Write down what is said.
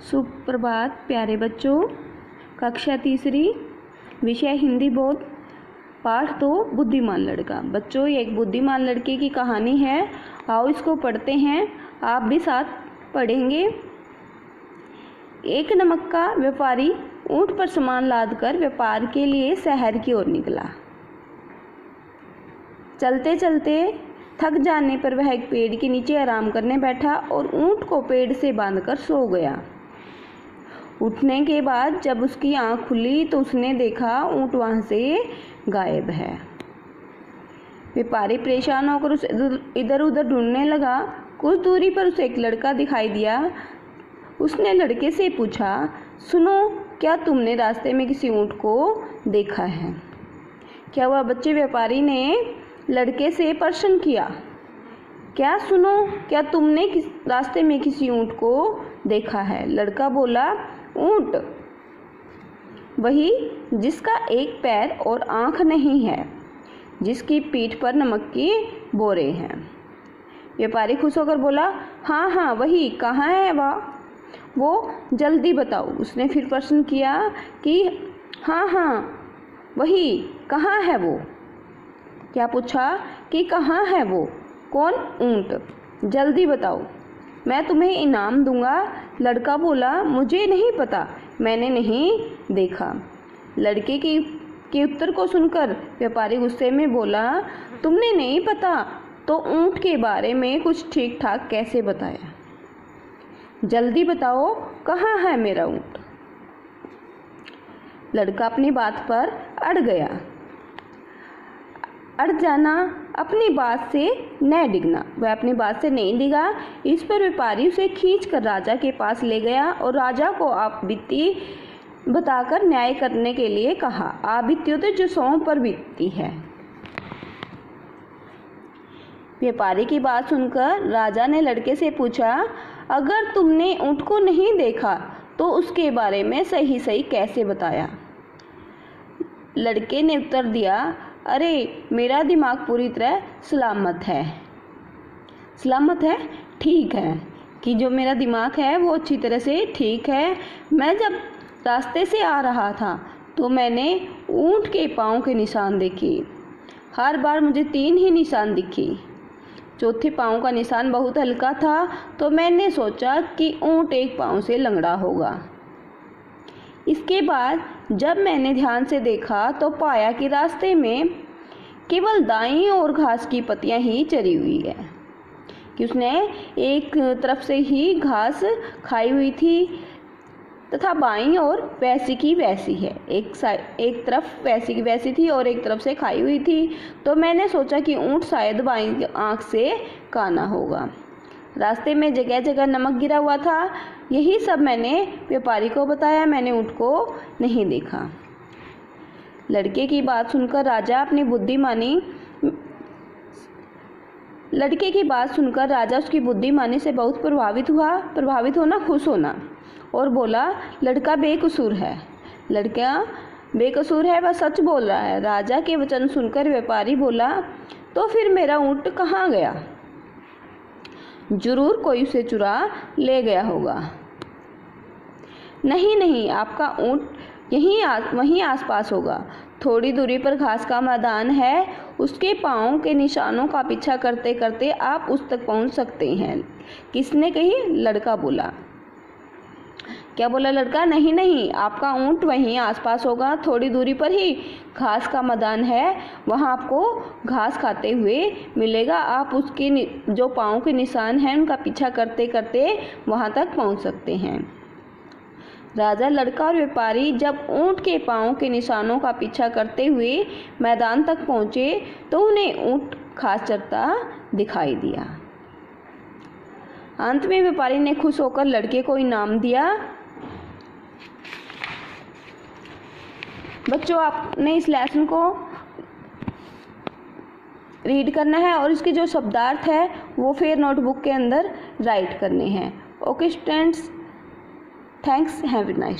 सुप्रभात प्यारे बच्चों। कक्षा तीसरी, विषय हिंदी बोध, पाठ 2 बुद्धिमान लड़का। बच्चों, ये एक बुद्धिमान लड़के की कहानी है। आओ इसको पढ़ते हैं, आप भी साथ पढ़ेंगे। एक नमक का व्यापारी ऊंट पर सामान लादकर व्यापार के लिए शहर की ओर निकला। चलते चलते थक जाने पर वह एक पेड़ के नीचे आराम करने बैठा और ऊंट को पेड़ से बांधकर सो गया। उठने के बाद जब उसकी आंख खुली तो उसने देखा ऊंट वहां से गायब है। व्यापारी परेशान होकर उसे इधर उधर ढूंढने लगा। कुछ दूरी पर उसे एक लड़का दिखाई दिया। उसने लड़के से पूछा, सुनो, क्या तुमने रास्ते में किसी ऊंट को देखा है? क्या हुआ बच्चे? व्यापारी ने लड़के से प्रश्न किया। क्या सुनो, क्या तुमने रास्ते में किसी ऊंट को देखा है? लड़का बोला, ऊंट, वही जिसका एक पैर और आंख नहीं है, जिसकी पीठ पर नमक के बोरे हैं। व्यापारी खुश होकर बोला, हाँ हाँ वही, कहाँ है वो जल्दी बताओ। उसने फिर प्रश्न किया कि हाँ हाँ वही, कहाँ है वो? क्या पूछा कि कहाँ है वो? कौन? ऊंट। जल्दी बताओ, मैं तुम्हें इनाम दूंगा। लड़का बोला, मुझे नहीं पता, मैंने नहीं देखा। लड़के के उत्तर को सुनकर व्यापारी गुस्से में बोला, तुमने नहीं पता तो ऊंट के बारे में कुछ ठीक ठाक कैसे बताया? जल्दी बताओ, कहाँ है मेरा ऊंट? लड़का अपनी बात पर अड़ गया। अड़ जाना, अपनी बात से न डिगना। वह अपनी बात से नहीं डिगा। इस पर व्यापारी उसे खींचकर राजा के पास ले गया और राजा को आप बीती बताकर न्याय करने के लिए कहा। आप बीती तो जो 100 पर बीतती है। व्यापारी की बात सुनकर राजा ने लड़के से पूछा, अगर तुमने ऊंट को नहीं देखा तो उसके बारे में सही सही कैसे बताया? लड़के ने उत्तर दिया, अरे मेरा दिमाग पूरी तरह सलामत है। सलामत है? ठीक है कि जो मेरा दिमाग है वो अच्छी तरह से ठीक है। मैं जब रास्ते से आ रहा था तो मैंने ऊंट के पाँव के निशान देखे। हर बार मुझे 3 ही निशान दिखे। चौथे पाँव का निशान बहुत हल्का था तो मैंने सोचा कि ऊंट एक पाँव से लंगड़ा होगा। इसके बाद जब मैंने ध्यान से देखा तो पाया कि रास्ते में केवल दाईं ओर घास की पत्तियां ही चरी हुई है, कि उसने एक तरफ से ही घास खाई हुई थी तथा बाईं ओर वैसी की वैसी है। एक तरफ वैसी की वैसी थी और एक तरफ से खाई हुई थी। तो मैंने सोचा कि ऊंट शायद बाईं आंख से काना होगा। रास्ते में जगह जगह नमक गिरा हुआ था। यही सब मैंने व्यापारी को बताया। मैंने ऊंट को नहीं देखा। लड़के की बात सुनकर राजा उसकी बुद्धिमानी से बहुत प्रभावित होना, खुश होना और बोला, लड़का बेकसूर है। लड़का बेकसूर है, वह सच बोल रहा है। राजा के वचन सुनकर व्यापारी बोला, तो फिर मेरा ऊंट कहाँ गया? जरूर कोई उसे चुरा ले गया होगा। नहीं, आपका ऊंट वहीं आसपास होगा। थोड़ी दूरी पर घास का मैदान है, उसके पाँव के निशानों का पीछा करते करते आप उस तक पहुंच सकते हैं। किसने कही? लड़का बोला। क्या बोला लड़का? नहीं, आपका ऊंट वहीं आसपास होगा। थोड़ी दूरी पर ही घास का मैदान है, वहां आपको घास खाते हुए मिलेगा। आप उसके जो पाँव के निशान हैं उनका पीछा करते करते वहां तक पहुंच सकते हैं। राजा, लड़का और व्यापारी जब ऊंट के पाँव के निशानों का पीछा करते हुए मैदान तक पहुंचे तो उन्हें ऊंट घास चरता दिखाई दिया। अंत में व्यापारी ने खुश होकर लड़के को इनाम दिया। बच्चों, आपने इस लेसन को रीड करना है और इसके जो शब्दार्थ है वो फिर नोटबुक के अंदर राइट करने हैं। Okay students, thanks, have a nice.